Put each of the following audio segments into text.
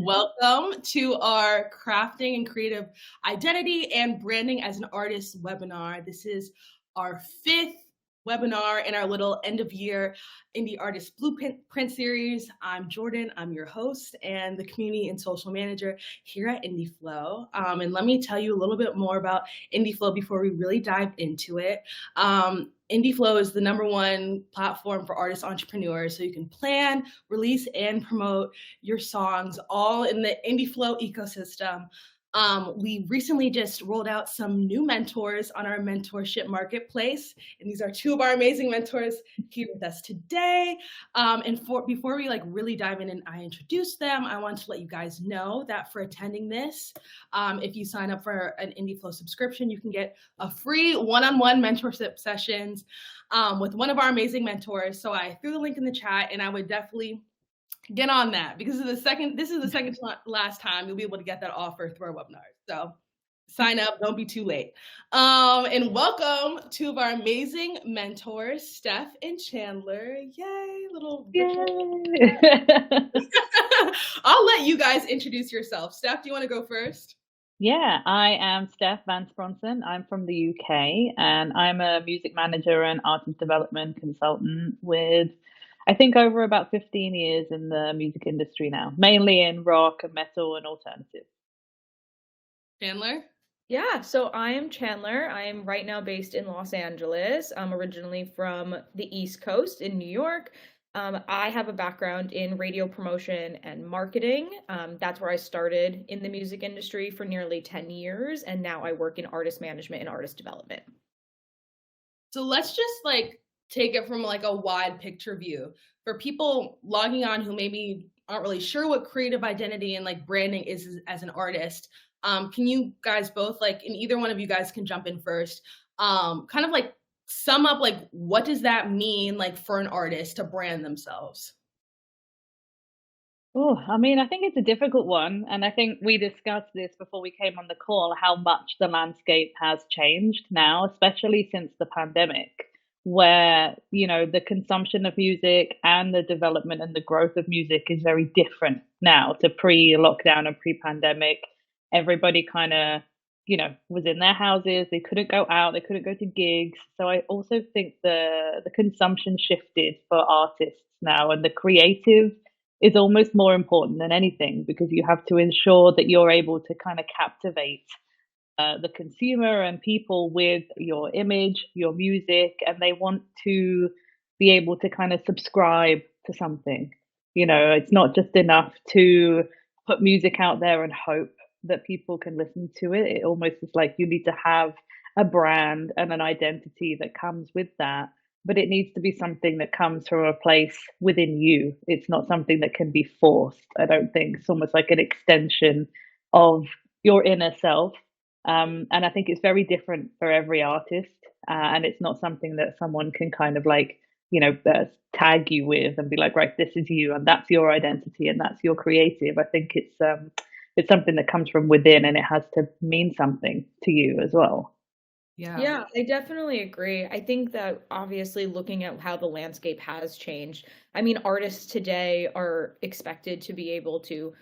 Welcome to our crafting and creative identity and branding as an artist webinar. This is our fifth webinar in our little end of year indie artist blueprint series. I'm Jordan, I'm your host and the community and social manager here at IndieFlow. And let me tell you a little bit more about IndieFlow before we really dive into it. IndieFlow is the #1 platform for artist entrepreneurs, so you can plan, release, and promote your songs all in the IndieFlow ecosystem. We recently just rolled out some new mentors on our mentorship marketplace, and these are two of our amazing mentors here with us today. Before we really dive in and I introduce them, I want to let you guys know that for attending this, if you sign up for an IndieFlow subscription, you can get a free one-on-one mentorship sessions with one of our amazing mentors. So I threw the link in the chat, and I would definitely get on that because this is the second to last time you'll be able to get that offer through our webinar. So sign up, don't be too late. And welcome two of our amazing mentors, Steph and Chandler. Yay, Yay. I'll let you guys introduce yourself. Steph, do you want to go first? Yeah, I am Steph van Spronsen. I'm from the UK and I'm a music manager and artist development consultant with I think over about 15 years in the music industry now, mainly in rock and metal and alternative. Chandler? Yeah, so I am Chandler. I am right now based in Los Angeles. I'm originally from the East Coast in New York. I have a background in radio promotion and marketing. That's where I started in the music industry for nearly 10 years, and now I work in artist management and artist development. So let's just take it from a wide picture view for people logging on who maybe aren't really sure what creative identity and branding is as an artist. Can you guys both and either one of you guys can jump in first, sum up what does that mean for an artist to brand themselves? Oh, I think it's a difficult one. And I think we discussed this before we came on the call, how much the landscape has changed now, especially since the pandemic, where, the consumption of music and the development and the growth of music is very different now to pre-lockdown and pre-pandemic. Everybody kind of, was in their houses. They couldn't go out. They couldn't go to gigs. So I also think the consumption shifted for artists now, and the creative is almost more important than anything because you have to ensure that you're able to kind of captivate the consumer and people with your image, your music, and they want to be able to kind of subscribe to something. It's not just enough to put music out there and hope that people can listen to it. It almost is like you need to have a brand and an identity that comes with that, but it needs to be something that comes from a place within you. It's not something that can be forced, I don't think. It's almost like an extension of your inner self. And I think it's very different for every artist. And it's not something that someone can kind of tag you with and be like, right, this is you and that's your identity and that's your creative. I think it's something that comes from within and it has to mean something to you as well. Yeah, I definitely agree. I think that obviously looking at how the landscape has changed, artists today are expected to be able to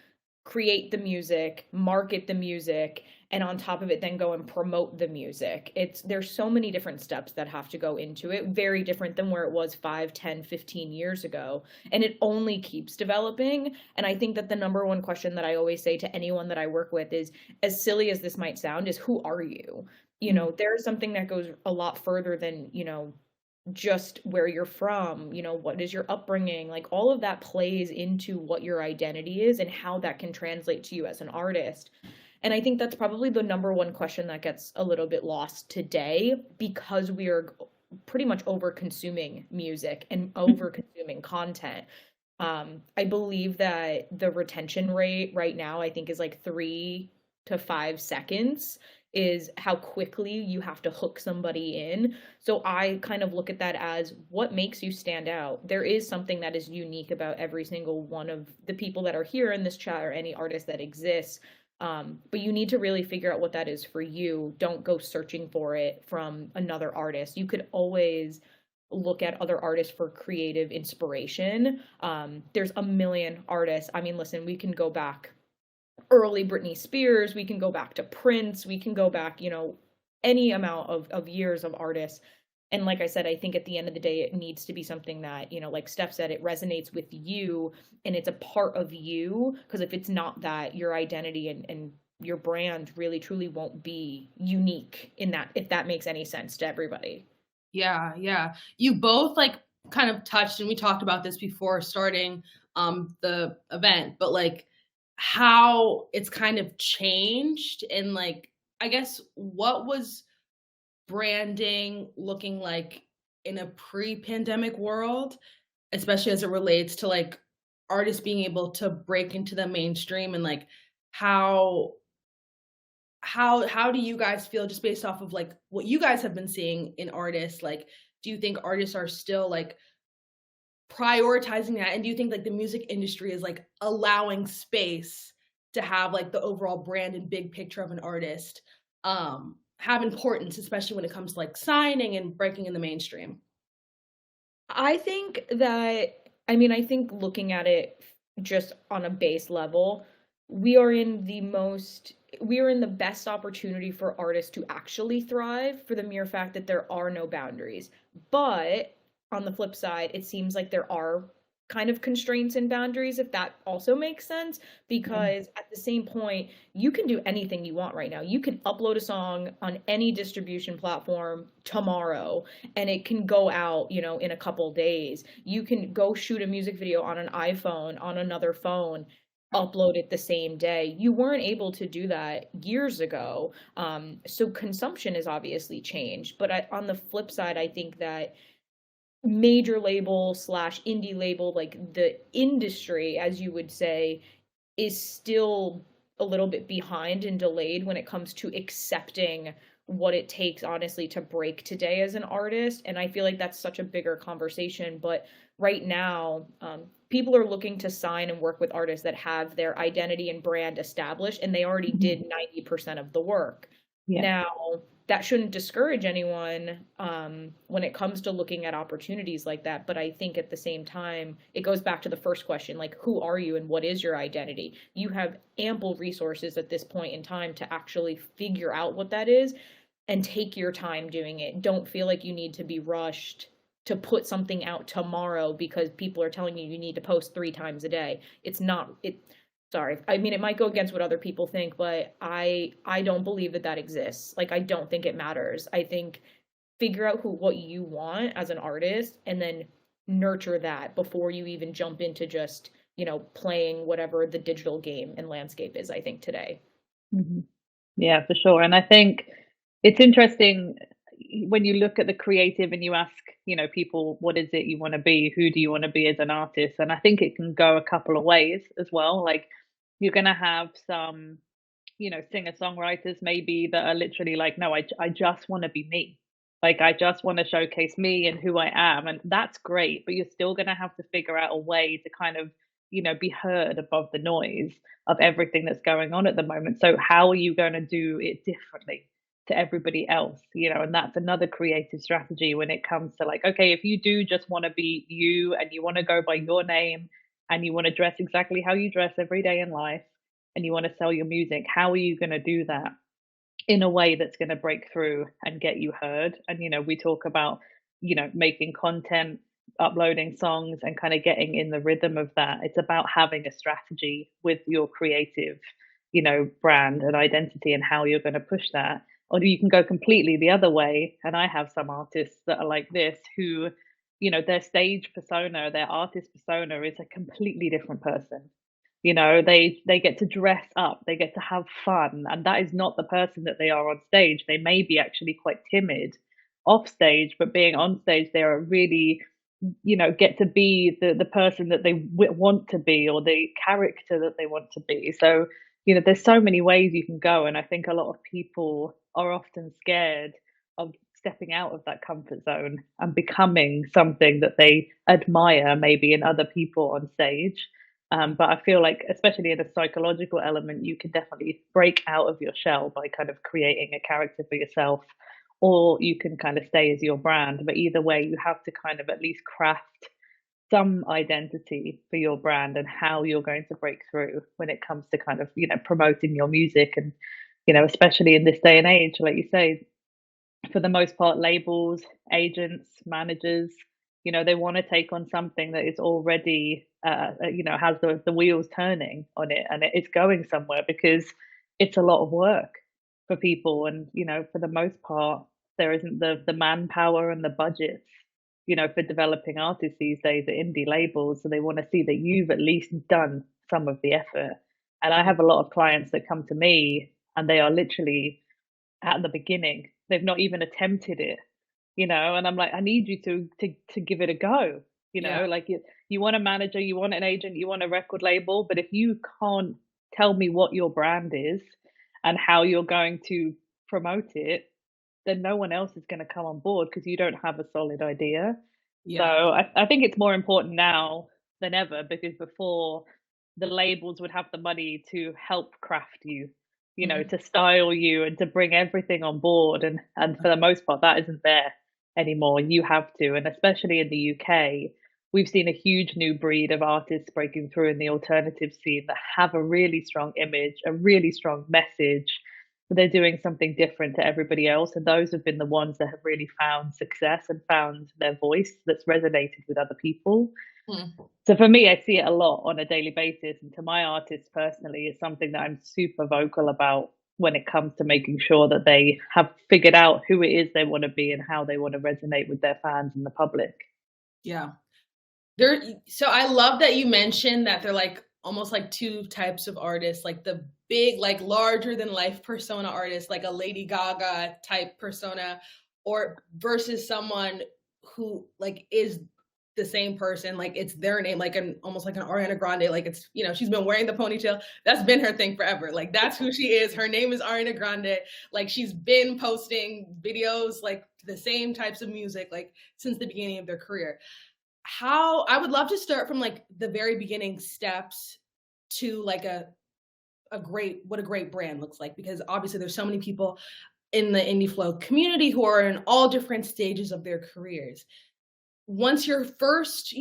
create the music, market the music, and on top of it then go and promote the music. There's so many different steps that have to go into it, very different than where it was 5, 10, 15 years ago. And it only keeps developing. And I think that the #1 question that I always say to anyone that I work with is, as silly as this might sound, is who are you? There's something that goes a lot further than, just where you're from, what is your upbringing, all of that plays into what your identity is and how that can translate to you as an artist. And I think that's probably the #1 question that gets a little bit lost today because we are pretty much over consuming music and over consuming content. I believe that the retention rate right now, I think is 3 to 5 seconds is how quickly you have to hook somebody in. So I kind of look at that as what makes you stand out. There is something that is unique about every single one of the people that are here in this chat or any artist that exists. But you need to really figure out what that is for you. Don't go searching for it from another artist. You could always look at other artists for creative inspiration. There's a million artists. Listen, we can go back early Britney Spears, we can go back to Prince, we can go back, you know, any amount of years of artists. And like I said, I think at the end of the day, it needs to be something that, you know, like Steph said, it resonates with you and it's a part of you. Because if it's not that, your identity and your brand really truly won't be unique in that, if that makes any sense to everybody. Yeah, yeah. You both like kind of touched, and we talked about this before starting the event, but like how it's kind of changed, and like I guess what was branding looking like in a pre-pandemic world, especially as it relates to like artists being able to break into the mainstream, and like how how do you guys feel just based off of like what you guys have been seeing in artists? Like, do you think artists are still like prioritizing that? And do you think like the music industry is like allowing space to have like the overall brand and big picture of an artist have importance, especially when it comes to like signing and breaking in the mainstream? I think that, I mean, I think looking at it just on a base level, we are in the most, we are in the best opportunity for artists to actually thrive for the mere fact that there are no boundaries. But on the flip side, it seems like there are kind of constraints and boundaries, if that also makes sense, Yeah. because at the same point, you can do anything you want right now. You can upload a song on any distribution platform tomorrow and it can go out, you know, in a couple days. You can go shoot a music video on an iPhone, on another phone, upload it the same day. You weren't able to do that years ago. So consumption has obviously changed. But on the flip side, I think that major label slash indie label, like the industry, as you would say, is still a little bit behind and delayed when it comes to accepting what it takes, honestly, to break today as an artist. And I feel like that's such a bigger conversation. But right now, people are looking to sign and work with artists that have their identity and brand established, and they already Mhm. did 90% of the work. Yeah. Now, that shouldn't discourage anyone when it comes to looking at opportunities like that. But I think at the same time, it goes back to the first question, like, who are you and what is your identity? You have ample resources at this point in time to actually figure out what that is and take your time doing it. Don't feel like you need to be rushed to put something out tomorrow because people are telling you you need to post 3 times a day. It's not it Sorry. I mean, it might go against what other people think, but I don't believe that that exists. Like, I don't think it matters. I think figure out who what you want as an artist and then nurture that before you even jump into just, you know, playing whatever the digital game and landscape is, I think today. Mhm. Yeah, for sure. And I think it's interesting when you look at the creative and you ask, people, what is it you want to be? Who do you want to be as an artist? And I think it can go a couple of ways as well. Like you're going to have some, singer-songwriters maybe that are literally like, no, I just want to be me. Like I just want to showcase me and who I am. And that's great, but you're still going to have to figure out a way to kind of, be heard above the noise of everything that's going on at the moment. So how are you going to do it differently to everybody else? And that's another creative strategy when it comes to like, okay, if you do just want to be you and you want to go by your name and you want to dress exactly how you dress every day in life and you want to sell your music, how are you going to do that in a way that's going to break through and get you heard? And we talk about making content, uploading songs, and kind of getting in the rhythm of that. It's about having a strategy with your creative brand and identity and how you're going to push that. Or you can go completely the other way, and I have some artists that are like this who their stage persona, their artist persona is a completely different person. They get to dress up, they get to have fun, and that is not the person that they are on stage. They may be actually quite timid off stage, but being on stage, they are really, get to be the person that they want to be, or the character that they want to be. So, there's so many ways you can go, and I think a lot of people are often scared of stepping out of that comfort zone and becoming something that they admire maybe in other people on stage. But I feel like, especially in a psychological element, you can definitely break out of your shell by kind of creating a character for yourself, or you can kind of stay as your brand. But either way, you have to kind of at least craft some identity for your brand and how you're going to break through when it comes to kind of, promoting your music. And, especially in this day and age, like you say, for the most part, labels, agents, managers, they want to take on something that is already, has the wheels turning on it, and it's going somewhere, because it's a lot of work for people. And, for the most part, there isn't the manpower and the budgets, for developing artists these days at indie labels. So they want to see that you've at least done some of the effort. And I have a lot of clients that come to me and they are literally at the beginning. They've not even attempted it, and I'm like, I need you to give it a go. Yeah. Like, you want a manager, you want an agent, you want a record label, but if you can't tell me what your brand is and how you're going to promote it, then no one else is going to come on board, because you don't have a solid idea. So Yeah. I think it's more important now than ever, because before, the labels would have the money to help craft you, Mhm. to style you and to bring everything on board. And for the most part, that isn't there anymore. You have to. And especially in the UK, we've seen a huge new breed of artists breaking through in the alternative scene that have a really strong image, a really strong message. They're doing something different to everybody else. And those have been the ones that have really found success and found their voice that's resonated with other people. Mm. So for me, I see it a lot on a daily basis. And to my artists personally, it's something that I'm super vocal about when it comes to making sure that they have figured out who it is they want to be and how they want to resonate with their fans and the public. Yeah. There so I love that you mentioned that they're like almost like two types of artists, like the big, like larger than life persona artist, like a Lady Gaga type persona, or versus someone who like is the same person, like it's their name, like an almost like an Ariana Grande, like it's she's been wearing the ponytail. That's been her thing forever. Like that's who she is. Her name is Ariana Grande. Like she's been posting videos like the same types of music like since the beginning of their career. How I would love to start from like the very beginning steps to like a great what a great brand looks like, because obviously there's so many people in the indie flow community who are in all different stages of their careers. Once you're first,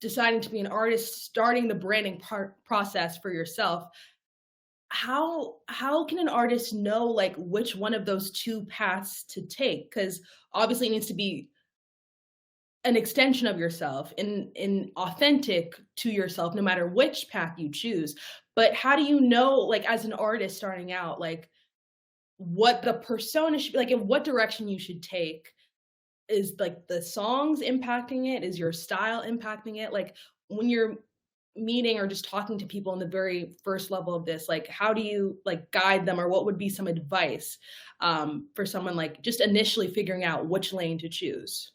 deciding to be an artist, starting the branding process for yourself, how can an artist know like which one of those two paths to take? Because obviously it needs to be an extension of yourself and authentic to yourself no matter which path you choose. But how do you know, like as an artist starting out, like what the persona should be, like in what direction you should take? Is like the songs impacting it? Is your style impacting it? Like when you're meeting or just talking to people in the very first level of this, like how do you like guide them, or what would be some advice for someone like just initially figuring out which lane to choose?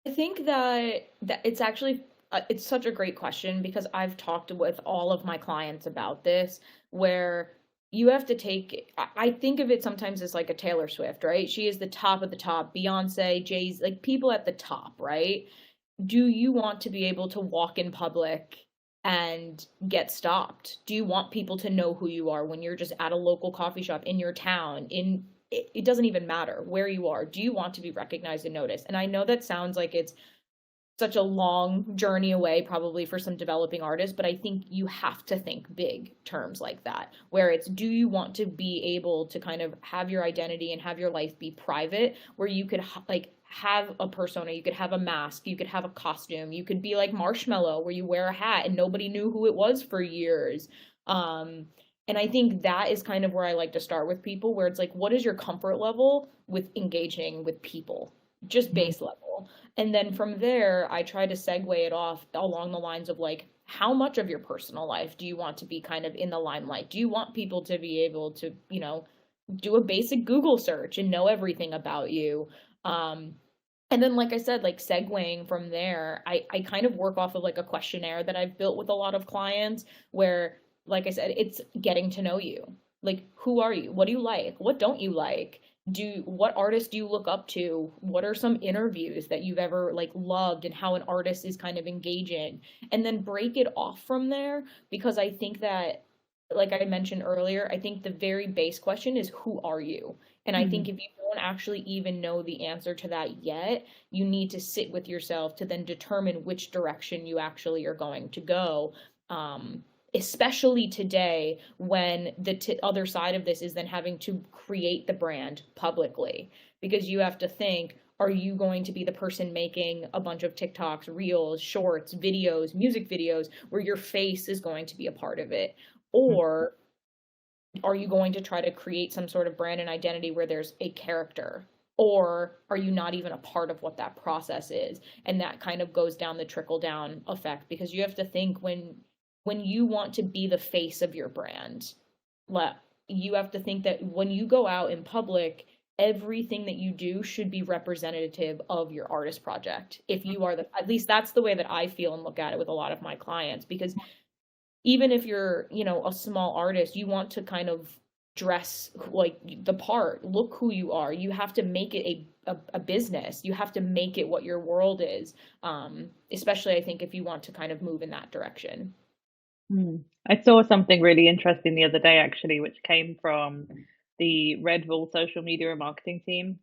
I think that it's actually it's such a great question, because I've talked with all of my clients about this, where you have to take I think of it sometimes as like a Taylor Swift, right? She is the top of the top, Beyonce, Jay's, like people at the top, right? Do you want to be able to walk in public and get stopped? Do you want people to know who you are when you're just at a local coffee shop in your town? It doesn't even matter where you are. Do you want to be recognized and noticed? And I know that sounds like it's such a long journey away probably for some developing artists, but I think you have to think big terms like that, where it's, do you want to be able to kind of have your identity and have your life be private, where you could like have a persona, you could have a mask, you could have a costume, you could be like Marshmallow where you wear a hat and nobody knew who it was for years. And I think that is kind of where I like to start with people, where it's like, what is your comfort level with engaging with people? Just Mhm. base level. And then from there, I try to segue it off along the lines of like, how much of your personal life do you want to be kind of in the limelight? Do you want people to be able to, do a basic Google search and know everything about you? Um, and then, like I said, like segueing from there, I kind of work off of like a questionnaire that I've built with a lot of clients where, like I said, it's getting to know you. Like, who are you? What do you like? What don't you like? What artists do you look up to? What are some interviews that you've ever like loved, and how an artist is kind of engaging? And then break it off from there, because I think that like I mentioned earlier, I think the very base question is who are you? And I think Mm, if you don't actually even know the answer to that yet, you need to sit with yourself to then determine which direction you actually are going to go. Especially today when the other side of this is then having to create the brand publicly, because you have to think, are you going to be the person making a bunch of TikToks, reels, shorts, videos, music videos where your face is going to be a part of it? mm, Or are you going to try to create some sort of brand and identity where there's a character? Or are you not even a part of what that process is? And that kind of goes down the trickle down effect, because you have to think, when you want to be the face of your brand, you have to think that when you go out in public, everything that you do should be representative of your artist project. If you are the, at least that's the way that I feel and look at it with a lot of my clients, because even if you're, a small artist, you want to kind of dress like the part, look who you are. You have to make it a business. You have to make it what your world is. Especially I think if you want to kind of move in that direction. mm. I saw something really interesting the other day, actually, which came from the Red Bull social media and marketing team.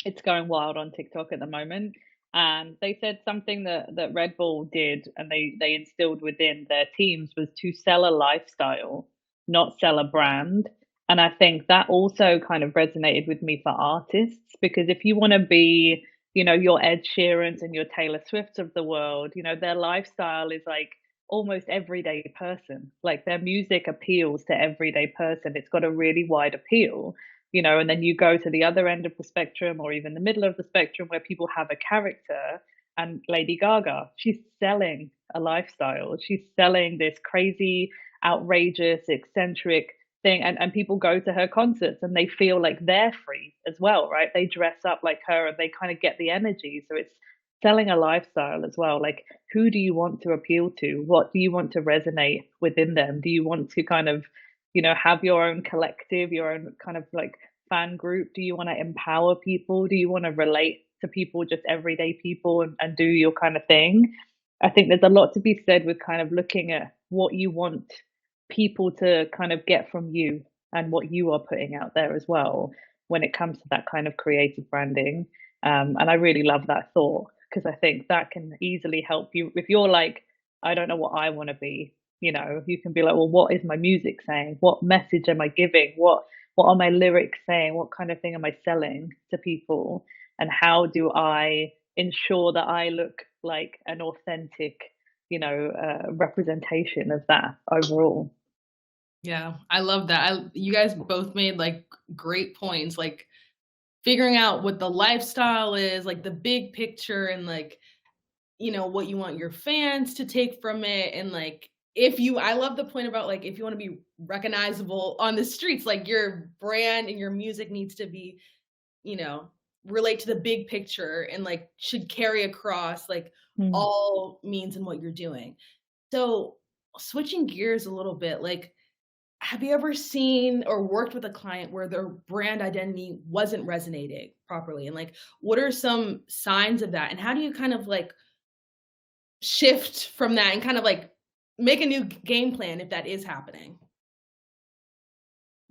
It's going wild on TikTok at the moment. And they said something that Red Bull did and they instilled within their teams was to sell a lifestyle, not sell a brand. And I think that also kind of resonated with me for artists, because if you want to be, your Ed Sheerans and your Taylor Swifts of the world, their lifestyle is like almost everyday person. Like their music appeals to everyday person. It's got a really wide appeal, and then you go to the other end of the spectrum or even the middle of the spectrum where people have a character. And Lady Gaga, she's selling a lifestyle. She's selling this crazy, outrageous, eccentric thing. And people go to her concerts and they feel like they're free as well, right? They dress up like her and they kind of get the energy. So it's selling a lifestyle as well. Like, who do you want to appeal to? What do you want to resonate within them? Do you want to kind of, have your own collective, your own kind of like fan group? Do you want to empower people? Do you want to relate to people, just everyday people, and do your kind of thing? I think there's a lot to be said with kind of looking at what you want people to kind of get from you and what you are putting out there as well when it comes to that kind of creative branding. And I really love that thought, because I think that can easily help you if you're like, I don't know what I want to be. You can be like, well, what is my music saying? What message am I giving? What are my lyrics saying? What kind of thing am I selling to people? And how do I ensure that I look like an authentic, representation of that overall? Yeah, I love that. You guys both made like great points, like figuring out what the lifestyle is, like the big picture, and like, what you want your fans to take from it. And like, I love the point about like, if you want to be recognizable on the streets, like your brand and your music needs to be, you know, relate to the big picture and like should carry across like Mm. all means in what you're doing. So, switching gears a little bit, like, have you ever seen or worked with a client where their brand identity wasn't resonating properly? And like, what are some signs of that? And how do you kind of like shift from that and kind of like make a new game plan if that is happening?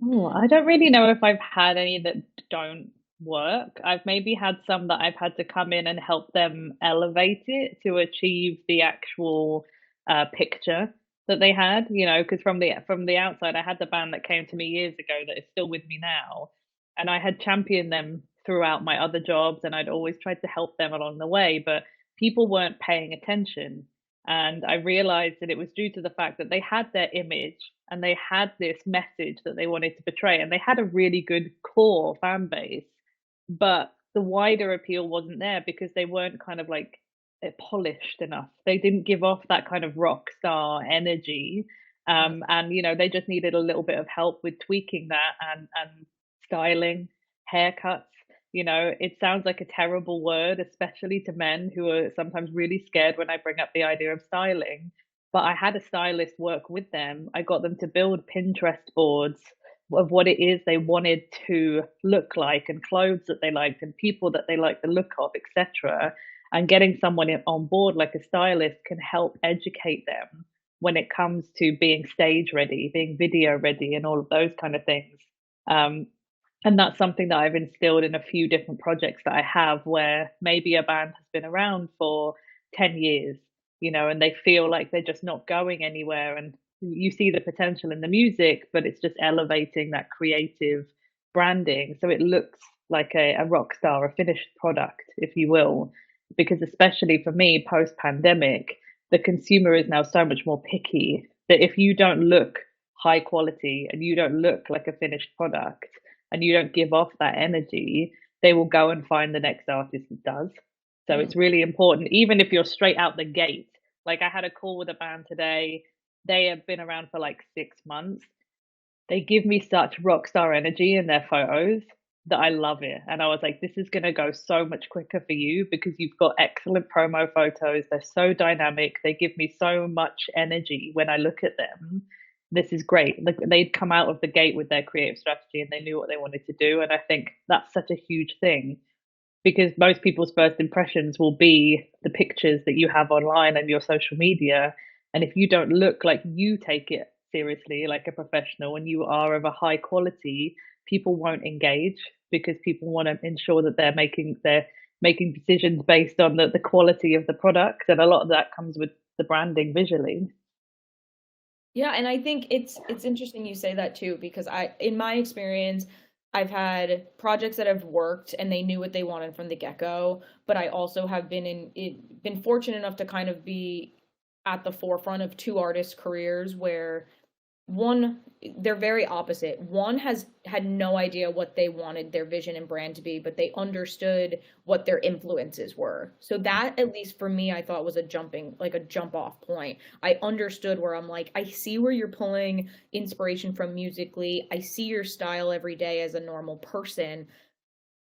Oh, I don't really know if I've had any that don't work. I've maybe had some that I've had to come in and help them elevate it to achieve the actual picture that they had. Because from the outside, I had the band that came to me years ago that is still with me now, and I had championed them throughout my other jobs, and I'd always tried to help them along the way, but people weren't paying attention. And I realized that it was due to the fact that they had their image and they had this message that they wanted to portray, and they had a really good core fan base, but the wider appeal wasn't there because they weren't kind of like polished enough. They didn't give off that kind of rock star energy. Right. And they just needed a little bit of help with tweaking that and styling, haircuts. It sounds like a terrible word, especially to men who are sometimes really scared when I bring up the idea of styling. But I had a stylist work with them. I got them to build Pinterest boards of what it is they wanted to look like, and clothes that they liked, and people that they liked the look of, etc. And getting someone on board like a stylist can help educate them when it comes to being stage ready, being video ready, and all of those kind of things. Um, and that's something that I've instilled in a few different projects that I have, where maybe a band has been around for 10 years, and they feel like they're just not going anywhere. And you see the potential in the music, but it's just elevating that creative branding. So it looks like a rock star, a finished product, if you will. Because especially for me, post pandemic, the consumer is now so much more picky that if you don't look high quality and you don't look like a finished product and you don't give off that energy, they will go and find the next artist that does. So Mm. it's really important, even if you're straight out the gate. Like I had a call with a band today. They have been around for like 6 months. They give me such rock star energy in their photos that I love it. And I was like, this is going to go so much quicker for you because you've got excellent promo photos. They're so dynamic. They give me so much energy when I look at them. This is great. Like they'd come out of the gate with their creative strategy and they knew what they wanted to do. And I think that's such a huge thing because most people's first impressions will be the pictures that you have online and your social media. And if you don't look like you take it seriously, like a professional, and you are of a high quality, people won't engage because people want to ensure that they're making decisions based on the quality of the product. And a lot of that comes with the branding visually. Yeah, and I think it's interesting you say that too, because in my experience, I've had projects that have worked and they knew what they wanted from the get-go, but I also have been fortunate enough to kind of be at the forefront of two artists' careers where one, they're very opposite. One has had no idea what they wanted their vision and brand to be, but they understood what their influences were. So that, at least for me, I thought was like a jump off point. I understood where I'm like, I see where you're pulling inspiration from musically. I see your style every day as a normal person.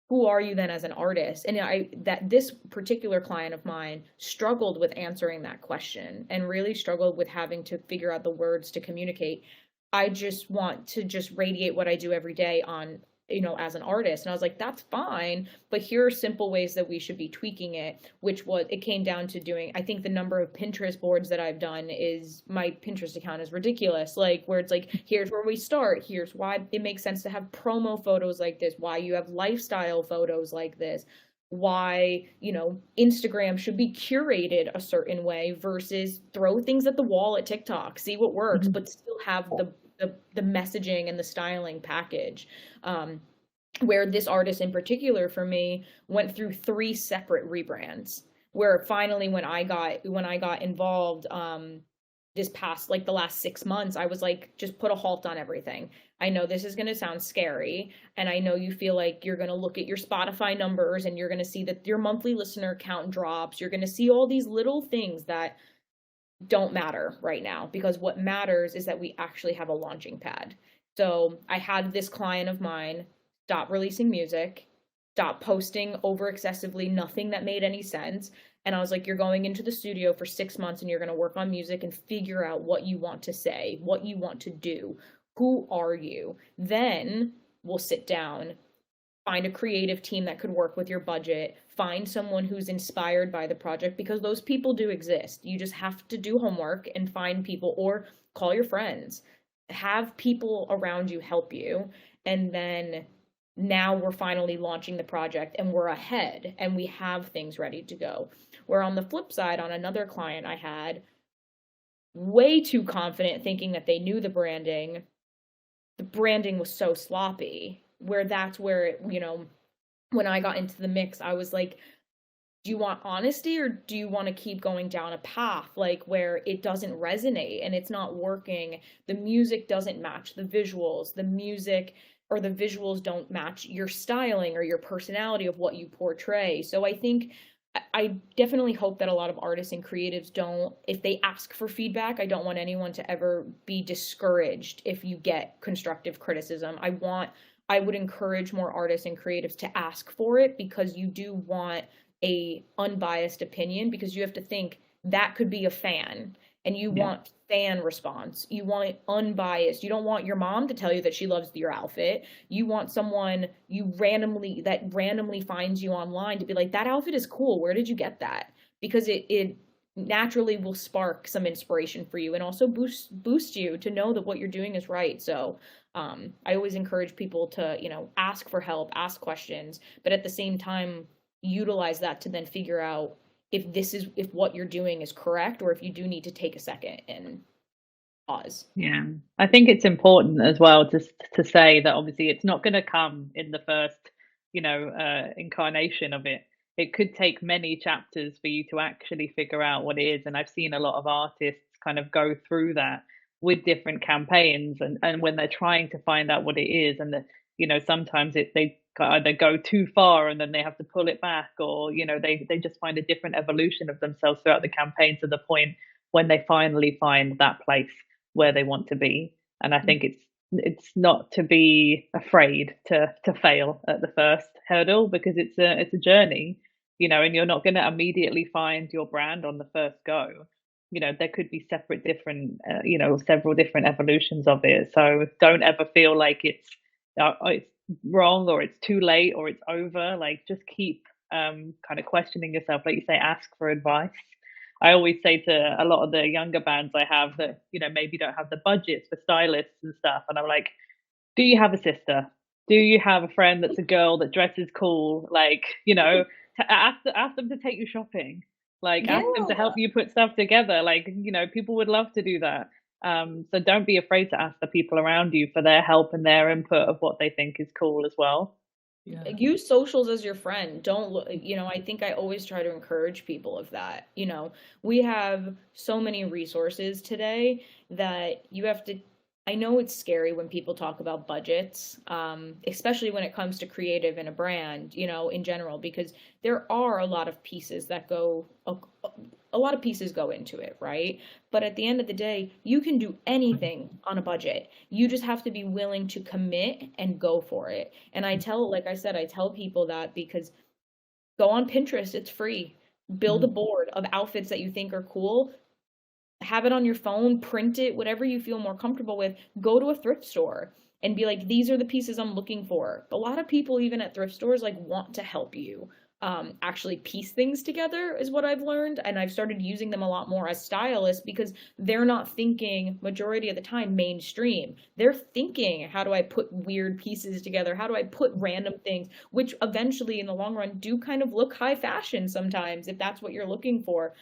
Who are you then as an artist? And that this particular client of mine struggled with answering that question and really struggled with having to figure out the words to communicate. I just want to just radiate what I do every day on, as an artist. And I was like, that's fine, but here are simple ways that we should be tweaking it, which was, it came down to doing, I think the number of Pinterest boards that I've done is, my Pinterest account is ridiculous. Like, where it's like, here's where we start, here's why it makes sense to have promo photos like this, why you have lifestyle photos like this, why, Instagram should be curated a certain way versus throw things at the wall at TikTok, see what works, Mhm. but still have the messaging and the styling package. Where this artist in particular for me went through 3 separate rebrands. Where finally, when I got involved, this past, like, the last 6 months, I was like, just put a halt on everything. I know this is going to sound scary, and I know you feel like you're going to look at your Spotify numbers and you're going to see that your monthly listener count drops. You're going to see all these little things that don't matter right now, because what matters is that we actually have a launching pad. So I had this client of mine stop releasing music, stop posting over excessively, nothing that made any sense. And I was like, you're going into the studio for 6 months and you're going to work on music and figure out what you want to say, what you want to do. Who are you? Then we'll sit down, find a creative team that could work with your budget, find someone who's inspired by the project, because those people do exist. You just have to do homework and find people, or call your friends. Have people around you help you. And then now we're finally launching the project and we're ahead and we have things ready to go. Where on the flip side, on another client I had, way too confident thinking that they knew the branding was so sloppy, where that's where it, when I got into the mix, I was like, do you want honesty or do you want to keep going down a path like where it doesn't resonate and it's not working? The music doesn't match the visuals. The music or the visuals don't match your styling or your personality of what you portray. So I think I definitely hope that a lot of artists and creatives don't, if they ask for feedback, I don't want anyone to ever be discouraged if you get constructive criticism. I would encourage more artists and creatives to ask for it, because you do want a unbiased opinion, because you have to think that could be a fan and you Yeah. want fan response. You want unbiased. You don't want your mom to tell you that she loves your outfit. You want someone that randomly finds you online to be like, that outfit is cool. Where did you get that? Because naturally will spark some inspiration for you and also boost you to know that what you're doing is right. So I always encourage people to, ask for help, ask questions, but at the same time, utilize that to then figure out if what you're doing is correct, or if you do need to take a second and pause. Yeah. I think it's important as well to say that obviously it's not going to come in the first, incarnation of it. It could take many chapters for you to actually figure out what it is. And I've seen a lot of artists kind of go through that with different campaigns, and when they're trying to find out what it is, and that, sometimes they either go too far and then they have to pull it back, or, they just find a different evolution of themselves throughout the campaign to the point when they finally find that place where they want to be. And I think it's not to be afraid to fail at the first hurdle, because it's a journey, and you're not going to immediately find your brand on the first go. There could be separate different several different evolutions of it. So don't ever feel like it's wrong, or it's too late, or it's over. Like, just keep kind of questioning yourself, like you say, ask for advice. I always say to a lot of the younger bands I have that, maybe don't have the budgets for stylists and stuff. And I'm like, do you have a sister? Do you have a friend that's a girl that dresses cool? Like, ask them to take you shopping. Like, Yeah. ask them to help you put stuff together. Like, people would love to do that. So don't be afraid to ask the people around you for their help and their input of what they think is cool as well. Yeah. Use socials as your friend. Don't look, I think I always try to encourage people of that. We have so many resources today that you have to, I know it's scary when people talk about budgets, especially when it comes to creative and a brand, in general, because there are a lot of pieces that go, a lot of pieces go into it, right? But at the end of the day, you can do anything on a budget. You just have to be willing to commit and go for it. And like I said, I tell people that because go on Pinterest, it's free. Build a board of outfits that you think are cool. Have it on your phone, print it, whatever you feel more comfortable with. Go to a thrift store and be like, these are the pieces I'm looking for. A lot of people, even at thrift stores, like want to help you actually piece things together, is what I've learned. And I've started using them a lot more as stylists because they're not thinking, majority of the time, mainstream. They're thinking, how do I put weird pieces together? How do I put random things, which eventually in the long run do kind of look high fashion sometimes, if that's what you're looking for.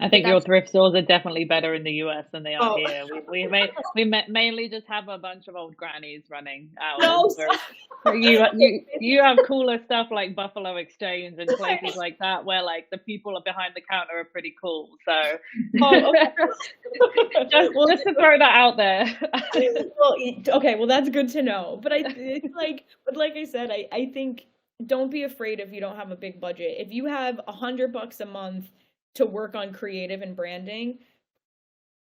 I But think your that's thrift stores are definitely better in the US than they are oh here. Mainly just have a bunch of old grannies running out. no. Where you have cooler stuff like Buffalo Exchange and places like that, where like the people are behind the counter are pretty cool. So Oh, okay. just to throw that out there. Well, okay, well that's good to know. But like I said, I think don't be afraid if you don't have a big budget. If you have $100 a month to work on creative and branding,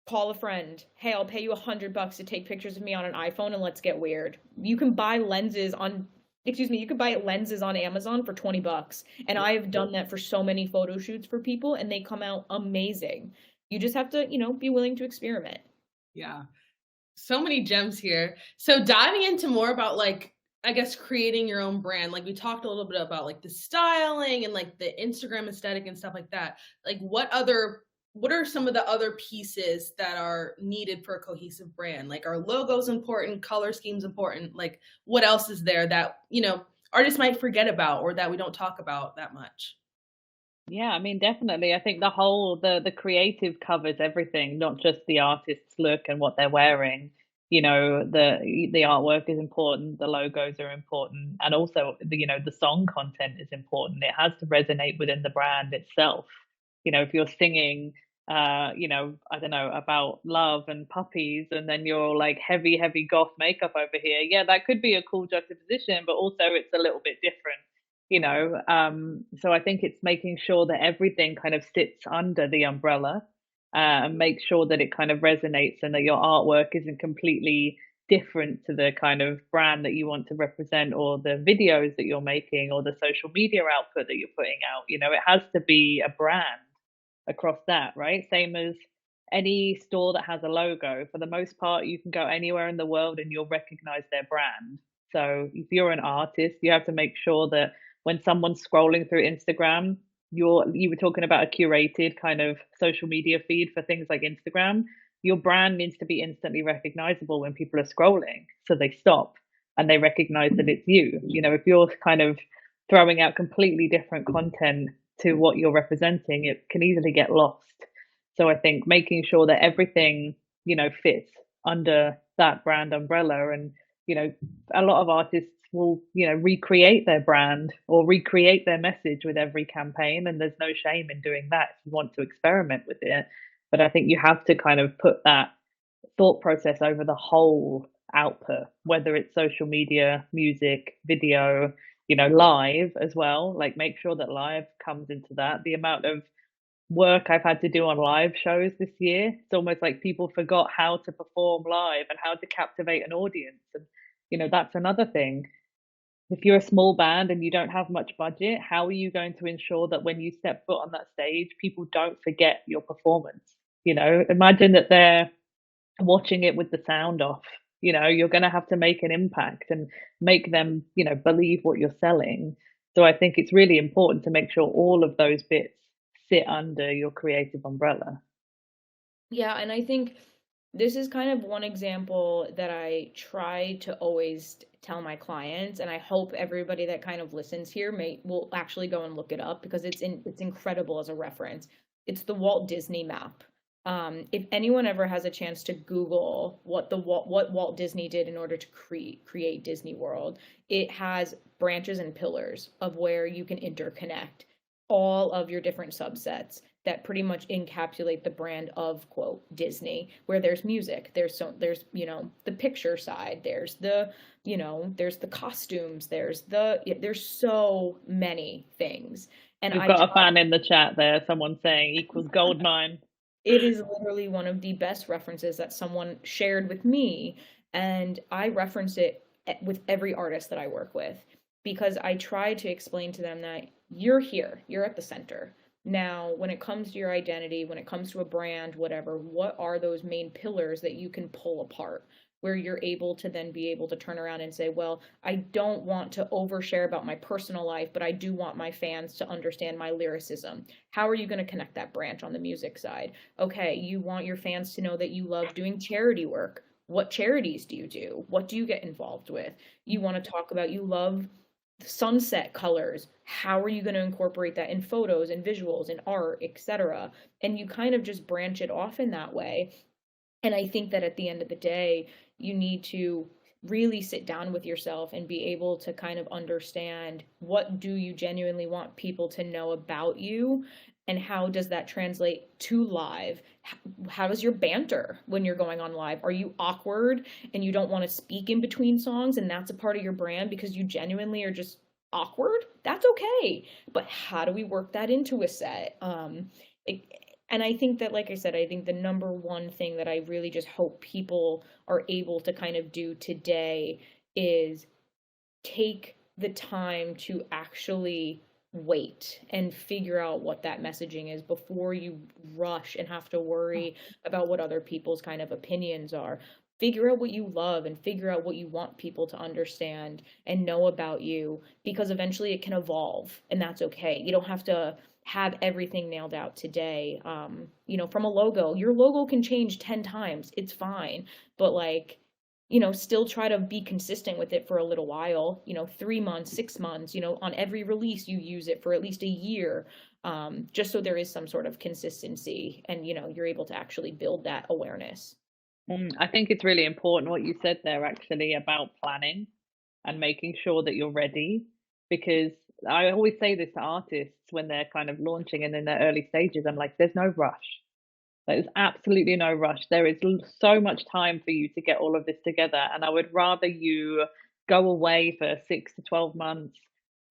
call a friend. Hey, I'll pay you $100 to take pictures of me on an iPhone and let's get weird. You can buy lenses on, you can buy lenses on Amazon for $20. And I have done that for so many photo shoots for people and they come out amazing. You just have to, be willing to experiment. Yeah. So many gems here. So diving into more about like, I guess, creating your own brand. Like we talked a little bit about like the styling and like the Instagram aesthetic and stuff like that. Like what are some of the other pieces that are needed for a cohesive brand? Like are logos important, color schemes important? Like what else is there that, artists might forget about or that we don't talk about that much? Yeah, I mean, definitely. I think the creative covers everything, not just the artist's look and what they're wearing. The artwork is important, the logos are important, and also the song content is important. It has to resonate within the brand itself. If you're singing, I don't know, about love and puppies, and then you're like heavy goth makeup over here. Yeah, that could be a cool juxtaposition, but also it's a little bit different. So I think it's making sure that everything kind of sits under the umbrella, and make sure that it kind of resonates and that your artwork isn't completely different to the kind of brand that you want to represent, or the videos that you're making, or the social media output that you're putting out. It has to be a brand across that, right? Same as any store that has a logo. For the most part, you can go anywhere in the world and you'll recognize their brand. So if you're an artist, you have to make sure that when someone's scrolling through Instagram, you were talking about a curated kind of social media feed for things like Instagram. Your brand needs to be instantly recognizable when people are scrolling, so they stop and they recognize that it's you. You know, if you're kind of throwing out completely different content to what you're representing, it can easily get lost. So I think making sure that everything, fits under that brand umbrella. And, a lot of artists will, recreate their brand or recreate their message with every campaign. And there's no shame in doing that if you want to experiment with it. But I think you have to kind of put that thought process over the whole output, whether it's social media, music, video, live as well. Like make sure that live comes into that. The amount of work I've had to do on live shows this year, it's almost like people forgot how to perform live and how to captivate an audience. And, that's another thing. If you're a small band and you don't have much budget, how are you going to ensure that when you step foot on that stage, people don't forget your performance? Imagine that they're watching it with the sound off. You're going to have to make an impact and make them, believe what you're selling. So I think it's really important to make sure all of those bits sit under your creative umbrella. Yeah, and I think this is kind of one example that I try to always tell my clients, and I hope everybody that kind of listens here will actually go and look it up because it's incredible as a reference. It's the Walt Disney map. If anyone ever has a chance to Google what Walt Disney did in order to create Disney World, it has branches and pillars of where you can interconnect all of your different subsets that pretty much encapsulate the brand of quote Disney, where there's music, there's the picture side, there's there's the costumes, there's so many things. And We've got a fan in the chat there, someone saying equals gold mine. It is literally one of the best references that someone shared with me, and I reference it with every artist that I work with because I try to explain to them that you're here, you're at the center. Now, when it comes to your identity, when it comes to a brand, whatever, what are those main pillars that you can pull apart? Where you're able to then be able to turn around and say, well, I don't want to overshare about my personal life, but I do want my fans to understand my lyricism. How are you going to connect that branch on the music side? Okay, you want your fans to know that you love doing charity work. What charities do you do? What do you get involved with? You want to talk about you love sunset colors. How are you going to incorporate that in photos and visuals and art, etc.? And you kind of just branch it off in that way. And I think that at the end of the day, you need to really sit down with yourself and be able to kind of understand what do you genuinely want people to know about you, and how does that translate to live? How is your banter when you're going on live? Are you awkward and you don't want to speak in between songs and that's a part of your brand because you genuinely are just awkward? That's okay. But how do we work that into a set? And I think that, like I said, I think the number one thing that I really just hope people are able to kind of do today is take the time to actually wait and figure out what that messaging is before you rush and have to worry about what other people's kind of opinions are. Figure out what you love and figure out what you want people to understand and know about you, because eventually it can evolve and that's okay. You don't have to have everything nailed out today. From a logo, your logo can change 10 times. It's fine. But still try to be consistent with it for a little while, 3 months, 6 months, on every release you use it for at least a year, just so there is some sort of consistency and, you're able to actually build that awareness. I think it's really important what you said there actually about planning and making sure that you're ready, because I always say this to artists when they're kind of launching and in their early stages. I'm like, there's no rush. There's absolutely no rush. There is so much time for you to get all of this together. And I would rather you go away for 6 to 12 months,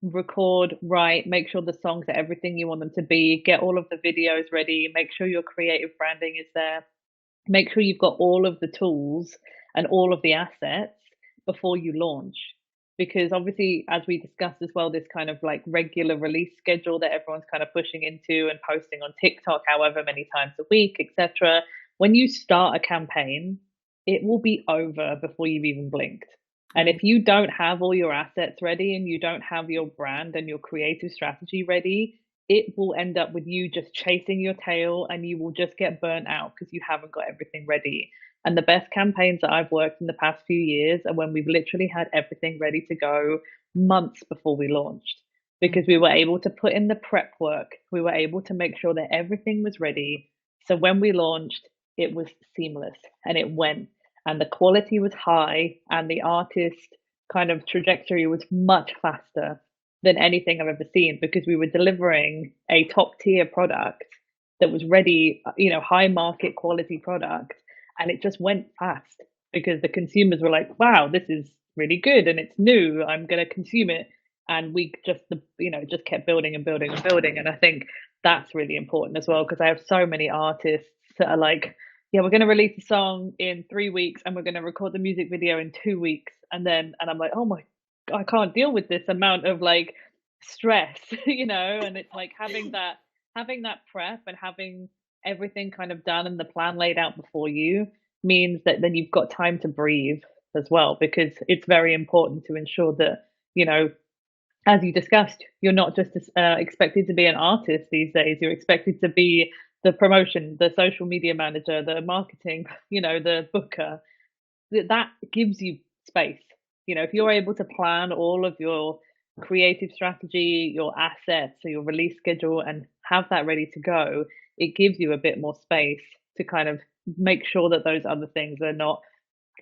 record, write, make sure the songs are everything you want them to be, get all of the videos ready, make sure your creative branding is there, make sure you've got all of the tools and all of the assets before you launch. Because obviously, as we discussed as well, this kind of like regular release schedule that everyone's kind of pushing into and posting on TikTok however many times a week, etc. When you start a campaign, it will be over before you've even blinked. And if you don't have all your assets ready and you don't have your brand and your creative strategy ready, it will end up with you just chasing your tail and you will just get burnt out because you haven't got everything ready. And the best campaigns that I've worked in the past few years are when we've literally had everything ready to go months before we launched, because we were able to put in the prep work. We were able to make sure that everything was ready. So when we launched, it was seamless and it went, and the quality was high, and the artist kind of trajectory was much faster than anything I've ever seen, because we were delivering a top tier product that was ready, high market quality product, and it just went fast because the consumers were like, "Wow, this is really good and it's new. I'm going to consume it." And we just, just kept building and building and building. And I think that's really important as well, because I have so many artists that are like, "Yeah, we're going to release a song in 3 weeks and we're going to record the music video in 2 weeks," and I'm like, "Oh my, I can't deal with this amount of like stress," and it's like having that prep and having everything kind of done and the plan laid out before you means that then you've got time to breathe as well, because it's very important to ensure that, you know, as you discussed, you're not just expected to be an artist these days. You're expected to be the promotion, the social media manager, the marketing, the booker. That gives you space. If you're able to plan all of your creative strategy, your assets, or your release schedule, and have that ready to go, it gives you a bit more space to kind of make sure that those other things are not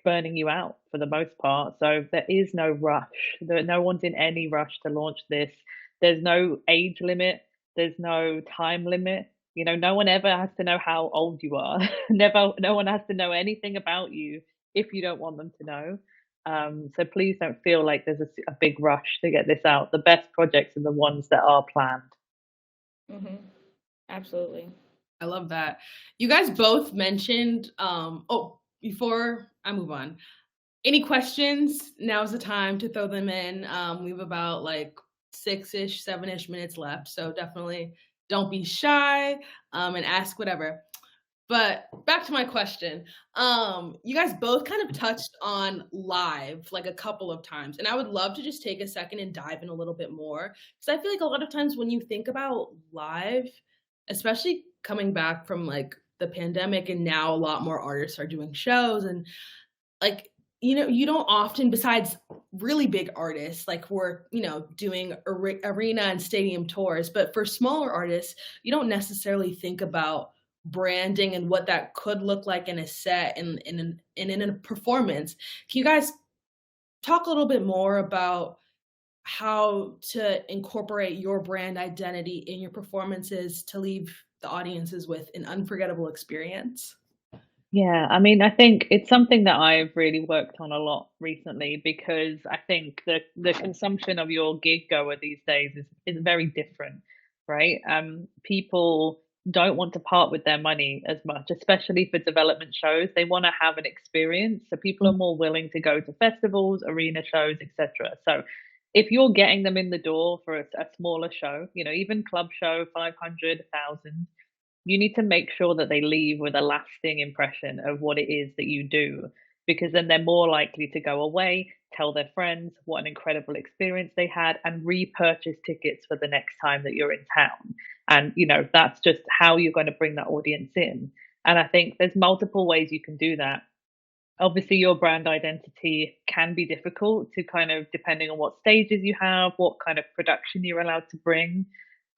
burning you out for the most part. So there is no rush. No one's in any rush to launch this. There's no age limit. There's no time limit. No one ever has to know how old you are. Never, no one has to know anything about you if you don't want them to know. So please don't feel like there's a big rush to get this out. The best projects are the ones that are planned. Hmm. Absolutely. I love that. You guys both mentioned, before I move on, any questions? Now's the time to throw them in. We have about like 6-ish, 7-ish minutes left. So definitely don't be shy, and ask whatever. But back to my question. You guys both kind of touched on live like a couple of times, and I would love to just take a second and dive in a little bit more, because I feel like a lot of times when you think about live, especially coming back from like the pandemic, and now a lot more artists are doing shows, and like, you don't often, besides really big artists, like we're, doing arena and stadium tours, but for smaller artists, you don't necessarily think about branding and what that could look like in a set and in a performance. Can you guys talk a little bit more about how to incorporate your brand identity in your performances to leave the audiences with an unforgettable experience? Yeah, I mean, I think it's something that I've really worked on a lot recently, because I think the consumption of your gig goer these days is very different, right? People don't want to part with their money as much, especially for development shows. They want to have an experience, so people are more willing to go to festivals, arena shows, etc. So if you're getting them in the door for a smaller show, even club show, 500, 1,000, you need to make sure that they leave with a lasting impression of what it is that you do, because then they're more likely to go away, tell their friends what an incredible experience they had, and repurchase tickets for the next time that you're in town. And that's just how you're going to bring that audience in. And I think there's multiple ways you can do that. Obviously, your brand identity can be difficult to kind of, depending on what stages you have, what kind of production you're allowed to bring.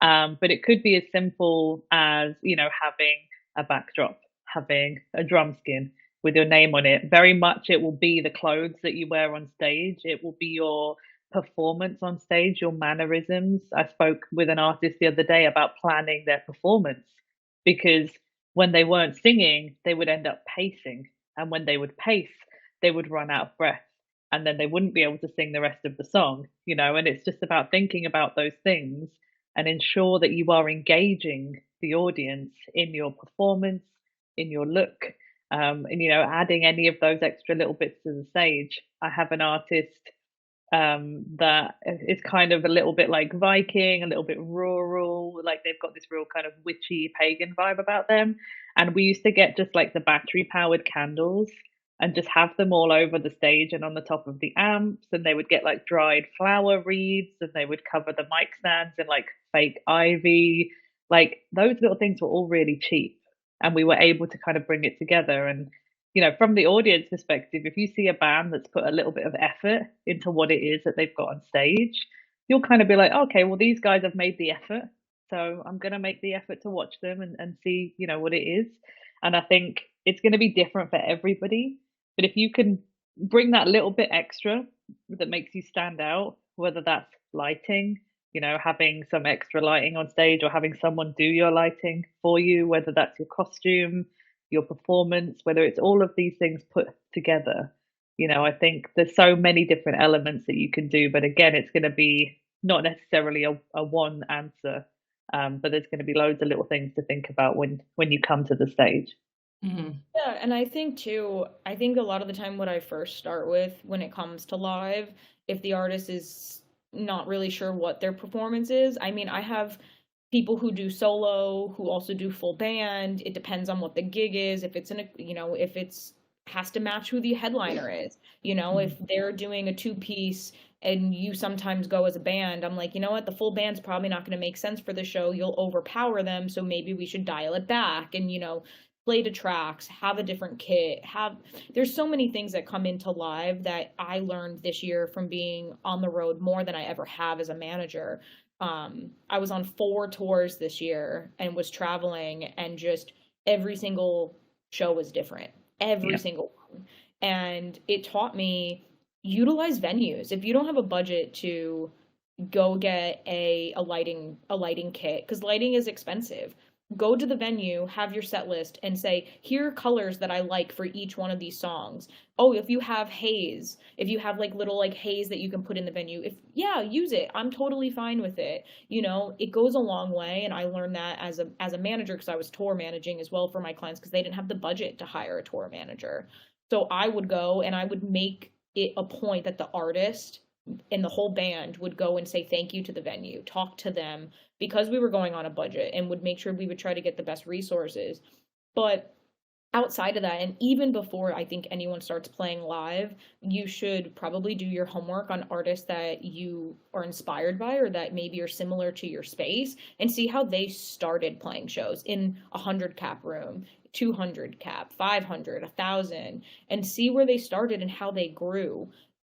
But it could be as simple as, having a backdrop, having a drum skin with your name on it. Very much it will be the clothes that you wear on stage. It will be your performance on stage, your mannerisms. I spoke with an artist the other day about planning their performance, because when they weren't singing, they would end up pacing. And when they would pace, they would run out of breath. And then they wouldn't be able to sing the rest of the song, and it's just about thinking about those things and ensure that you are engaging the audience in your performance, in your look, and adding any of those extra little bits to the stage. I have an artist that is kind of a little bit like Viking, a little bit rural, like they've got this real kind of witchy pagan vibe about them. And we used to get just like the battery powered candles and just have them all over the stage and on the top of the amps, and they would get like dried flower wreaths, and they would cover the mic stands in like fake ivy. Like those little things were all really cheap, and we were able to kind of bring it together. And from the audience perspective, if you see a band that's put a little bit of effort into what it is that they've got on stage, you'll kind of be like, okay, well, these guys have made the effort, so I'm going to make the effort to watch them and see, what it is. And I think it's going to be different for everybody. But if you can bring that little bit extra that makes you stand out, whether that's lighting, having some extra lighting on stage, or having someone do your lighting for you, whether that's your costume, your performance, whether it's all of these things put together. I think there's so many different elements that you can do, but again, it's going to be not necessarily a one answer, but there's going to be loads of little things to think about when you come to the stage. Yeah, and I think too, I think a lot of the time what I first start with when it comes to live, if the artist is not really sure what their performance is, I mean, I have people who do solo, who also do full band. It depends on what the gig is. If it's if it's has to match who the headliner is. If they're doing a two-piece and you sometimes go as a band, I'm like, you know what, the full band's probably not going to make sense for the show. You'll overpower them, so maybe we should dial it back and, play to tracks, have a different kit, there's so many things that come into live that I learned this year from being on the road more than I ever have as a manager. I was on 4 tours this year and was traveling, and just every single show was different. Every single one. And it taught me, utilize venues. If you don't have a budget to go get a lighting kit, because lighting is expensive, go to the venue, have your set list, and say, here are colors that I like for each one of these songs. Oh, if you have haze, if you have like little like haze that you can put in the venue, use it. I'm totally fine with it. It goes a long way. And I learned that as a manager, because I was tour managing as well for my clients, because they didn't have the budget to hire a tour manager. So I would go and I would make it a point that the artist and the whole band would go and say thank you to the venue, talk to them, because we were going on a budget, and would make sure we would try to get the best resources. But outside of that, and even before I think anyone starts playing live, you should probably do your homework on artists that you are inspired by, or that maybe are similar to your space, and see how they started playing shows in 100 cap room, 200 cap, 500, 1,000, and see where they started and how they grew.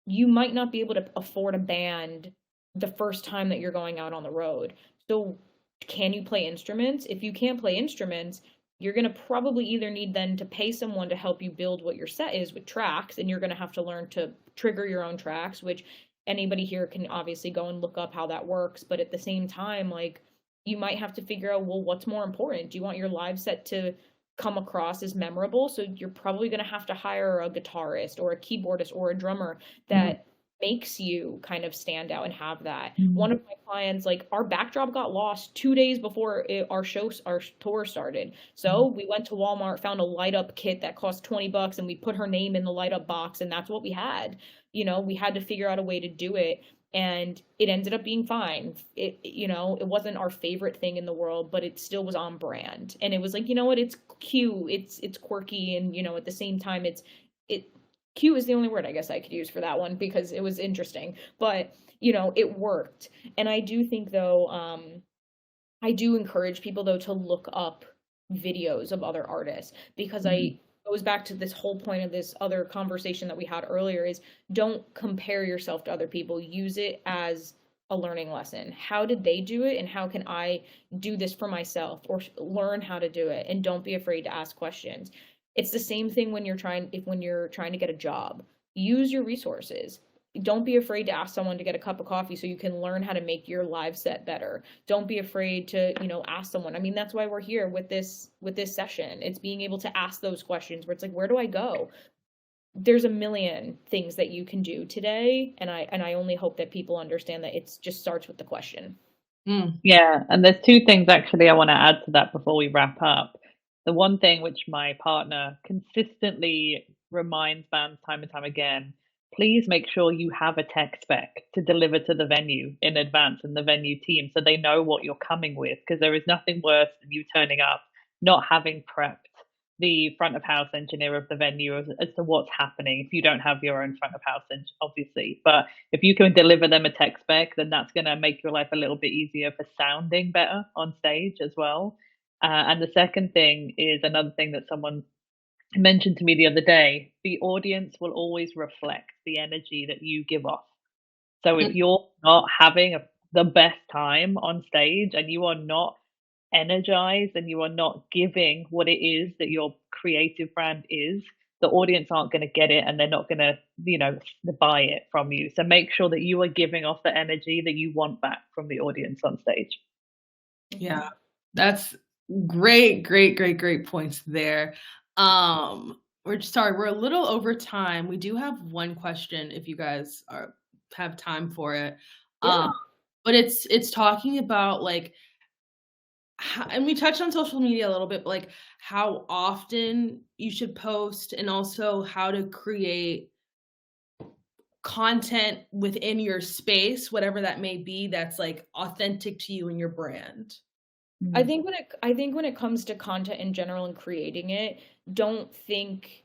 You might not be able to afford a band the first time that you're going out on the road. So can you play instruments? If you can't play instruments, you're going to probably either need then to pay someone to help you build what your set is with tracks, and you're going to have to learn to trigger your own tracks, which anybody here can obviously go and look up how that works. But at the same time, like, you might have to figure out, well, what's more important? Do you want your live set to come across as memorable? So you're probably going to have to hire a guitarist or a keyboardist or a drummer that makes you kind of stand out and have that. One of my clients, like, our backdrop got lost 2 days before our tour started. So we went to Walmart, found a light up kit that cost $20, and we put her name in the light up box, and that's what we had. We had to figure out a way to do it, and it ended up being fine. It wasn't our favorite thing in the world, but it still was on brand. And it was like, it's cute, it's quirky, and at the same time, cute is the only word I guess I could use for that one, because it was interesting. But it worked. And I do think, though, I do encourage people, though, to look up videos of other artists, because it goes back to this whole point of this other conversation that we had earlier, is don't compare yourself to other people. Use it as a learning lesson. How did they do it, and how can I do this for myself, or learn how to do it? And don't be afraid to ask questions. It's the same thing when you're trying to get a job. Use your resources. Don't be afraid to ask someone to get a cup of coffee so you can learn how to make your live set better. Don't be afraid to, ask someone. I mean, that's why we're here with this session. It's being able to ask those questions where it's like, where do I go? There's a million things that you can do today, and I only hope that people understand that it just starts with the question. Yeah, and there's 2 things actually I want to add to that before we wrap up. The one thing which my partner consistently reminds bands time and time again, please make sure you have a tech spec to deliver to the venue in advance, and the venue team, so they know what you're coming with, because there is nothing worse than you turning up not having prepped the front of house engineer of the venue as to what's happening if you don't have your own front of house, obviously. But if you can deliver them a tech spec, then that's going to make your life a little bit easier for sounding better on stage as well. And the second thing is another thing that someone mentioned to me the other day: the audience will always reflect the energy that you give off. So if you're not having the best time on stage and you are not energized and you are not giving what it is that your creative brand is, the audience aren't going to get it and they're not going to, buy it from you. So make sure that you are giving off the energy that you want back from the audience on stage. Yeah, that's great points there. We're a little over time. We do have one question if you guys have time for it. Yeah. But it's talking about like and we touched on social media a little bit, but like how often you should post and also how to create content within your space, whatever that may be, that's like authentic to you and your brand. I think when it comes to content in general and creating it, don't think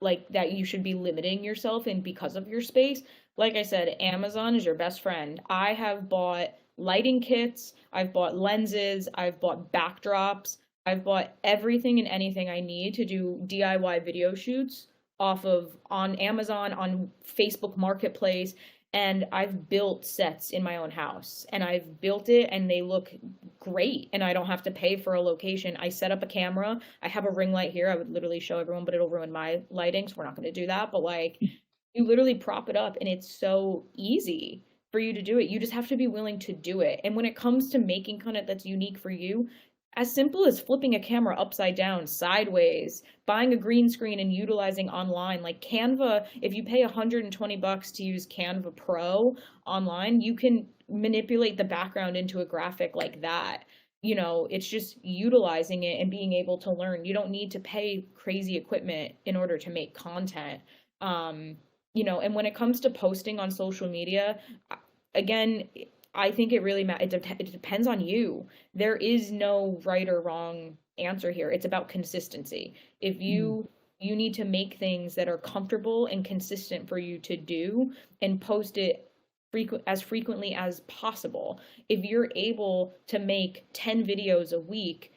like that you should be limiting yourself and because of your space. Like I said, Amazon is your best friend. I have bought lighting kits, I've bought lenses, I've bought backdrops, I've bought everything and anything I need to do DIY video shoots on Amazon, on Facebook Marketplace, and I've built sets in my own house. And I've built it and they look great and I don't have to pay for a location. I set up a camera. I have a ring light here. I would literally show everyone, but it'll ruin my lighting, so we're not going to do that. But like you literally prop it up and it's so easy for you to do it. You just have to be willing to do it. And when it comes to making content that's unique for you, as simple as flipping a camera upside down, sideways, buying a green screen and utilizing online, like Canva, if you pay $120 to use Canva Pro online, you can manipulate the background into a graphic like that. It's just utilizing it and being able to learn. You don't need to pay crazy equipment in order to make content. And when it comes to posting on social media, again, I think it really it depends on you. There is no right or wrong answer here. It's about consistency. If you need to make things that are comfortable and consistent for you to do and post it as frequently as possible. If you're able to make 10 videos a week,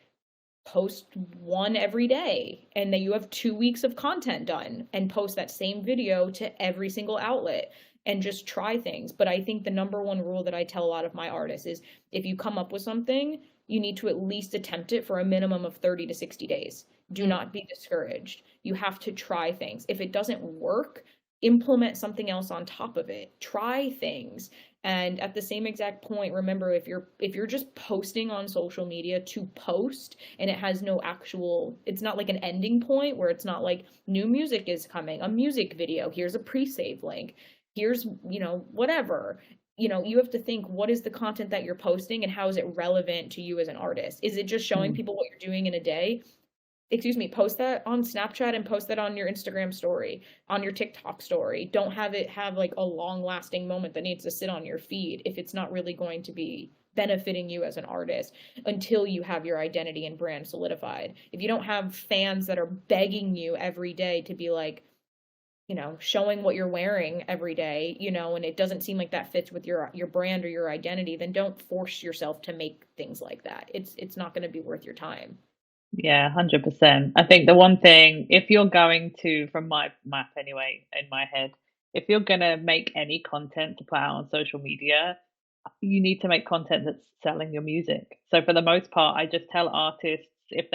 post one every day, and then you have 2 weeks of content done, and post that same video to every single outlet and just try things. But I think the number one rule that I tell a lot of my artists is if you come up with something, you need to at least attempt it for a minimum of 30 to 60 days. Do not be discouraged. You have to try things. If it doesn't work, implement something else on top of it. Try things. And at the same exact point, remember, if you're just posting on social media to post and it has no it's not like an ending point where it's not like new music is coming, a music video, here's a pre-save link, here's, whatever. You have to think, what is the content that you're posting and how is it relevant to you as an artist? Is it just showing people what you're doing in a day? Post that on Snapchat and post that on your Instagram story, on your TikTok story. Don't have it have like a long lasting moment that needs to sit on your feed if it's not really going to be benefiting you as an artist until you have your identity and brand solidified. If you don't have fans that are begging you every day to be like, showing what you're wearing every day, and it doesn't seem like that fits with your brand or your identity, then don't force yourself to make things like that. It's not going to be worth your time. Yeah, 100%. I think the one thing, if you're going to, from my map anyway, in my head, if you're gonna make any content to put out on social media, you need to make content that's selling your music. So for the most part, I just tell artists if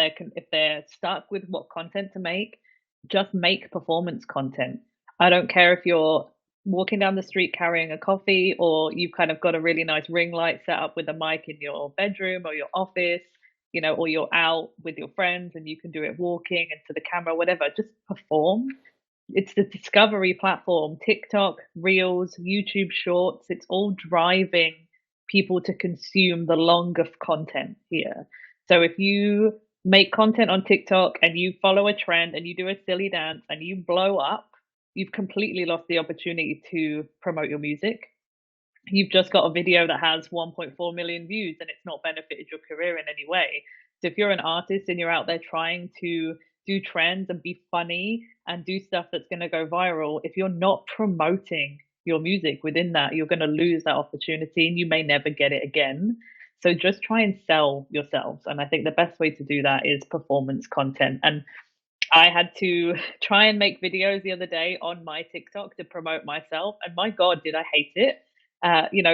they're stuck with what content to make, just make performance content. I don't care if you're walking down the street carrying a coffee or you've kind of got a really nice ring light set up with a mic in your bedroom or your office, or you're out with your friends and you can do it walking into the camera, whatever, just perform. It's the discovery platform, TikTok, Reels, YouTube Shorts. It's all driving people to consume the longer content here. So if you make content on TikTok and you follow a trend and you do a silly dance and you blow up, you've completely lost the opportunity to promote your music. You've just got a video that has 1.4 million views and it's not benefited your career in any way. So if you're an artist and you're out there trying to do trends and be funny and do stuff that's going to go viral, if you're not promoting your music within that, you're going to lose that opportunity and you may never get it again. So just try and sell yourselves. And I think the best way to do that is performance content. And I had to try and make videos the other day on my TikTok to promote myself, and my God, did I hate it.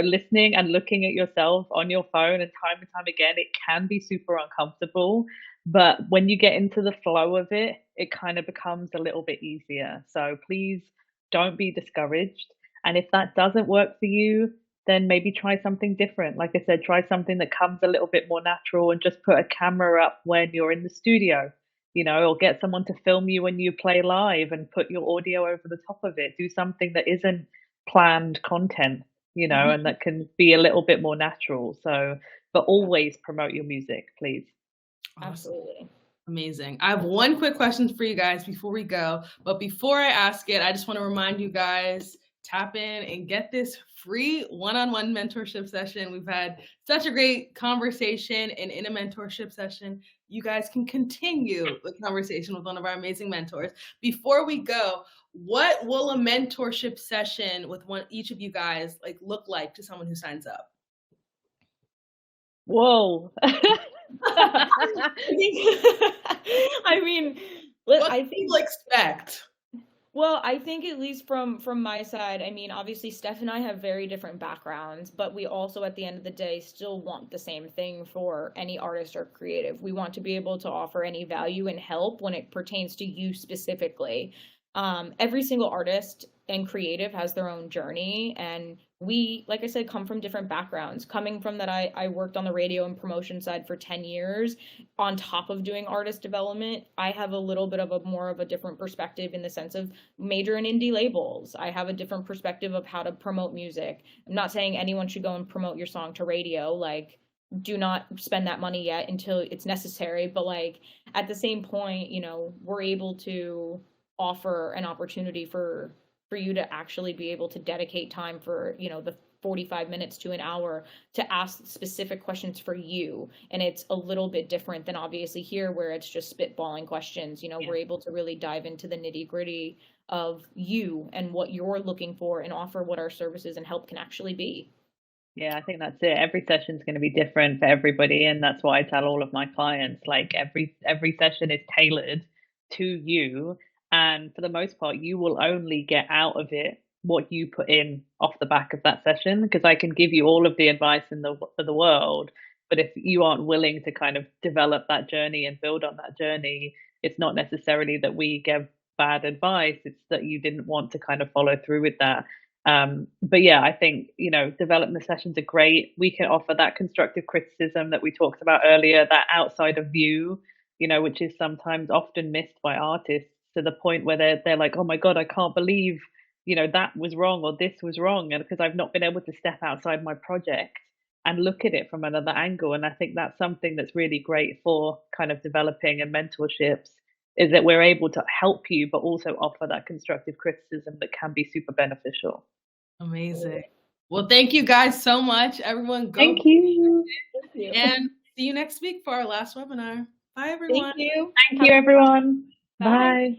Listening and looking at yourself on your phone and time again, it can be super uncomfortable. But when you get into the flow of it, it kind of becomes a little bit easier. So please don't be discouraged. And if that doesn't work for you, then maybe try something different. Like I said, try something that comes a little bit more natural and just put a camera up when you're in the studio, or get someone to film you when you play live and put your audio over the top of it. Do something that isn't planned content, and that can be a little bit more natural. So, but always promote your music, please. Absolutely. Amazing. I have one quick question for you guys before we go. But before I ask it, I just want to remind you guys, tap in and get this free one-on-one mentorship session. We've had such a great conversation, and in a mentorship session, you guys can continue the conversation with one of our amazing mentors. Before we go, what will a mentorship session with each of you guys look like to someone who signs up? Whoa. I mean, what do people expect? Well, I think at least from my side, I mean, obviously Steph and I have very different backgrounds, but we also at the end of the day still want the same thing for any artist or creative. We want to be able to offer any value and help when it pertains to you specifically. Every single artist and creative has their own journey, and we, like I said, come from different backgrounds. Coming from that, I worked on the radio and promotion side for 10 years. On top of doing artist development, I have a little bit of a more of a different perspective in the sense of major in indie labels. I have a different perspective of how to promote music. I'm not saying anyone should go and promote your song to radio. Do not spend that money yet until it's necessary. But at the same point, we're able to offer an opportunity for you to actually be able to dedicate time for, the 45 minutes to an hour to ask specific questions for you. And it's a little bit different than obviously here where it's just spitballing questions. We're able to really dive into the nitty-gritty of you and what you're looking for and offer what our services and help can actually be. Yeah, I think that's it. Every session is going to be different for everybody, and that's why I tell all of my clients, every session is tailored to you. And for the most part, you will only get out of it what you put in off the back of that session, because I can give you all of the advice in the world, but if you aren't willing to kind of develop that journey and build on that journey, it's not necessarily that we give bad advice, it's that you didn't want to kind of follow through with that. But yeah, I think, development sessions are great. We can offer that constructive criticism that we talked about earlier, that outside of view, which is sometimes often missed by artists, to the point where they're like, oh my God, I can't believe, that was wrong or this was wrong. And because I've not been able to step outside my project and look at it from another angle. And I think that's something that's really great for kind of developing and mentorships, is that we're able to help you, but also offer that constructive criticism that can be super beneficial. Amazing. Well, thank you guys so much. Everyone go. Thank you. And see you next week for our last webinar. Bye, everyone. Thank you. Thank you, everyone. Bye.